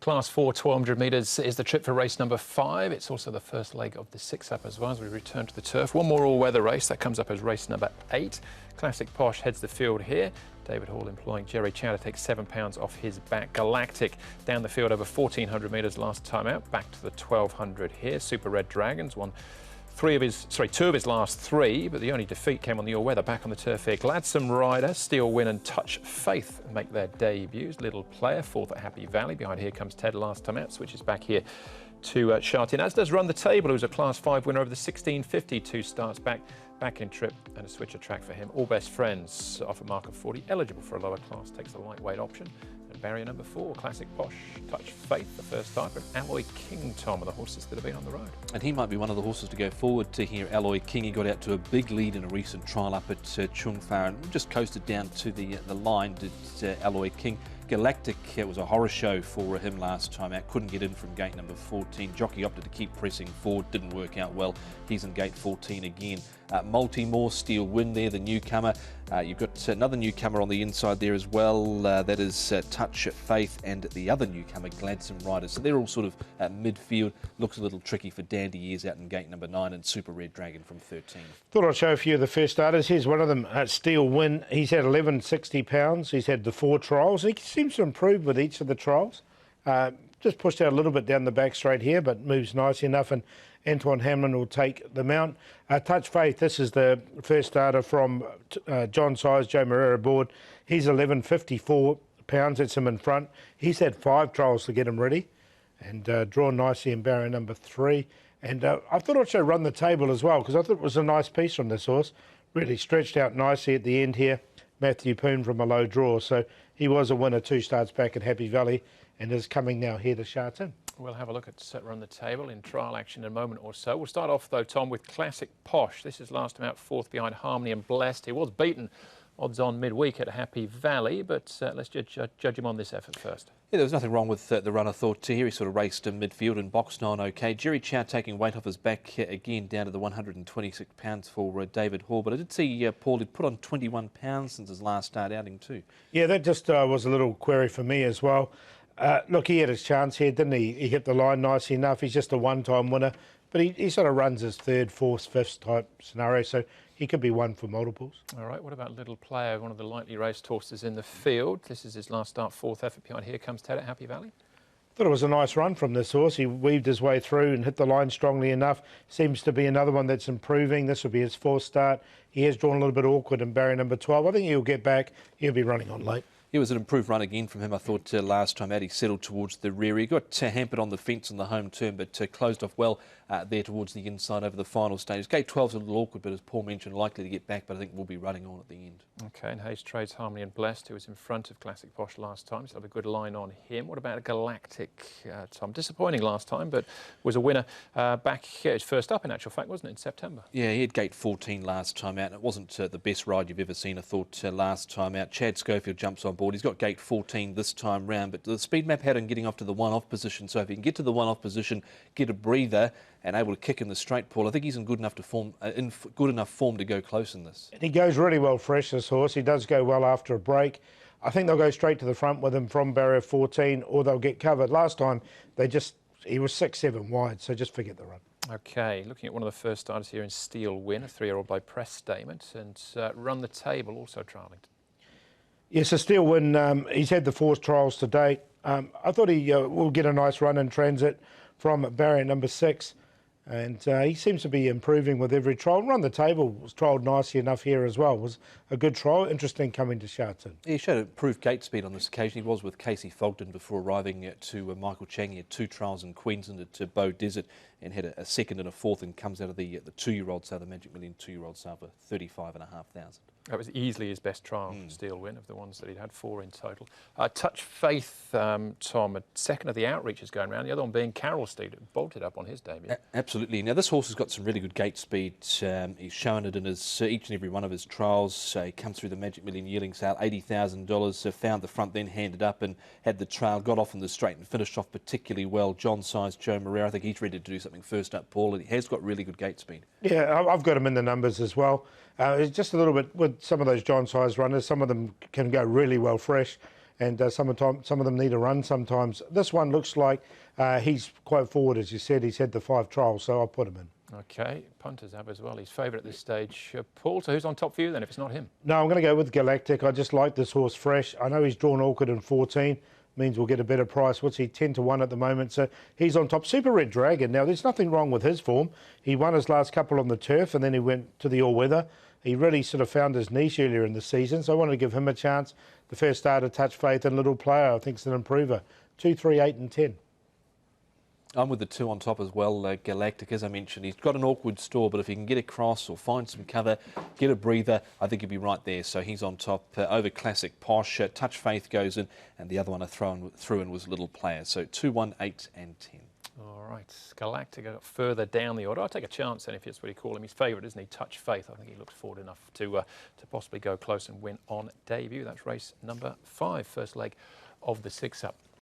Class 4, 1200 metres is the trip for race number 5. It's also the first leg of the 6-up as well as we return to the turf. One more all-weather race that comes up as race number 8. Classic Posh heads the field here. David Hall employing Jerry Chow to take £7 off his back. Galactic down the field over 1400 metres last time out. Back to the 1200 here. Super Red Dragons won two of his last 3, but the only defeat came on the all-weather back on the turf here. Gladsome Rider, Steel Win and Touch Faith make their debuts. Little Player, 4th at Happy Valley. Behind Here Comes Ted last time out. Switches back here to Sha Tin, as does Run the Table, who's a Class 5 winner over the 1650. 2 starts back in trip and a switcher track for him. All Best Friends off a mark of 40. Eligible for a lower class, takes the lightweight option. And barrier number 4, Classic Posh, Touch Faith, the first start from Alloy King, Tom, of the horses that have been on the road. And he might be one of the horses to go forward to here. Alloy King, he got out to a big lead in a recent trial up at Chung Fa and just coasted down to the line, did Alloy King. Galactic, it was a horror show for him last time out. Couldn't get in from gate number 14. Jockey opted to keep pressing forward, didn't work out well. He's in gate 14 again. Multimore, Steel Win there, the newcomer. You've got another newcomer on the inside there as well. That is Touch Faith and the other newcomer, Gladsome Rider. So they're all sort of midfield. Looks a little tricky for Dandy Years out in gate number 9 and Super Red Dragon from 13. Thought I'd show a few of the first starters. Here's one of them, Steel Win. He's had 1160 pounds. He's had the 4 trials. He seems to improve with each of the trials. Just pushed out a little bit down the back straight here, but moves nice enough, and Antoine Hamlin will take the mount. Touch Faith, this is the first starter from John Size, Joe Moreira aboard. He's 1154 pounds, that's him in front. He's had 5 trials to get him ready, and drawn nicely in barrier number 3. And I thought I'd show Run the Table as well, because I thought it was a nice piece from this horse. Really stretched out nicely at the end here. Matthew Poon from a low draw, so he was a winner 2 starts back at Happy Valley and is coming now here to Sha Tin. We'll have a look at Run the Table in trial action in a moment or so. We'll start off, though, Tom, with Classic Posh. This is last time out 4th behind Harmony and Blessed. He was beaten odds on midweek at Happy Valley, but let's judge him on this effort first. Yeah, there was nothing wrong with the run, I thought. Here he sort of raced in midfield and boxed on okay. Jerry Chow taking weight off his back again down to the 126 pounds for David Hall. But I did see Paul had put on 21 pounds since his last start outing too. Yeah, that just was a little query for me as well. Look, he had his chance here, didn't he? He hit the line nicely enough. He's just a one-time winner. But he sort of runs his 3rd, 4th, 5th type scenario, so he could be one for multiples. All right, what about Little Player, one of the lightly raced horses in the field? This is his last start, 4th effort behind Here Comes Ted at Happy Valley. Thought it was a nice run from this horse. He weaved his way through and hit the line strongly enough. Seems to be another one that's improving. This will be his 4th start. He has drawn a little bit awkward in barrier number 12. I think he'll get back. He'll be running on late. It was an improved run again from him, I thought, last time out. He settled towards the rear. He got hampered on the fence on the home turn, but closed off well there towards the inside over the final stage. Gate 12's a little awkward, but as Paul mentioned, likely to get back, but I think we'll be running on at the end. OK, and Hayes trades Harmony and Blessed, who was in front of Classic Posh last time, so have a good line on him. What about a Galactic, Tom? Disappointing last time, but was a winner back here. His first up, in actual fact, wasn't it, in September? Yeah, he had gate 14 last time out, and it wasn't the best ride you've ever seen, I thought, last time out. Chad Schofield jumps on board. He's got gate 14 this time round, but the speed map had him getting off to the one-off position, so if he can get to the one-off position, get a breather, and able to kick in the straight, Paul, I think he's in good enough form to go close in this. And he goes really well fresh, this horse. He does go well after a break. I think they'll go straight to the front with him from barrier 14, or they'll get covered. Last time, he was 6-7 wide, so just forget the run. OK, looking at one of the first starters here in Steel Win, a 3-year-old by Press Statement, and Run the Table, also trialling. Yes, a Steel Win. He's had the 4 trials to date. I thought he will get a nice run in transit from barrier number 6. And he seems to be improving with every trial. Run the Table was trialled nicely enough here as well. It was a good trial. Interesting coming to Sha Tin. He showed improved gate speed on this occasion. He was with Casey Fogden before arriving to Michael Chang. He had 2 trials in Queensland at Bow Desert and had a 2nd and a 4th, and comes out of the 2-year-old sale, the Magic Million 2-year-old sale for $35,500. That was easily his best trial Steel Win of the ones that he'd had 4 in total. Touch Faith, Tom, a 2nd of the outreaches going around, the other one being Carroll Steed, bolted up on his debut. Absolutely. Now, this horse has got some really good gate speed. He's shown it in his each and every one of his trials. He comes through the Magic Million yearling sale, $80,000, found the front, then handed up and had the trail, got off in the straight and finished off particularly well. John Size, Joe Moreira, I think he's ready to do something first up, Paul, and he has got really good gate speed. Yeah, I've got him in the numbers as well. It's just a little bit with some of those John Size runners. Some of them can go really well fresh, and some of them need a run sometimes. This one looks like he's quite forward, as you said. He's had the 5 trials, so I'll put him in. Okay, punters have as well. He's favourite at this stage. Paul, so who's on top for you then, if it's not him? No, I'm going to go with Galactic. I just like this horse fresh. I know he's drawn awkward in 14. Means we'll get a better price. What's he, 10 to 1 at the moment? So he's on top. Super Red Dragon. Now, there's nothing wrong with his form. He won his last couple on the turf, and then he went to the all-weather. He really sort of found his niche earlier in the season, so I wanted to give him a chance. The first starter, Touch Faith, and Little Player, I think, is an improver. 2, 3, 8 and 10. I'm with the 2 on top as well, Galactic. As I mentioned, he's got an awkward store, but if he can get across or find some cover, get a breather, I think he'll be right there. So he's on top over Classic Posh. Touch Faith goes in, and the other one I threw in was Little Player. So 2, 1, 8 and 10. All right, Galactic got further down the order. I'll take a chance then if that's what you call him. He's favourite, isn't he? Touch Faith. I think he looks forward enough to possibly go close and win on debut. That's race number 5, first leg of the 6-up.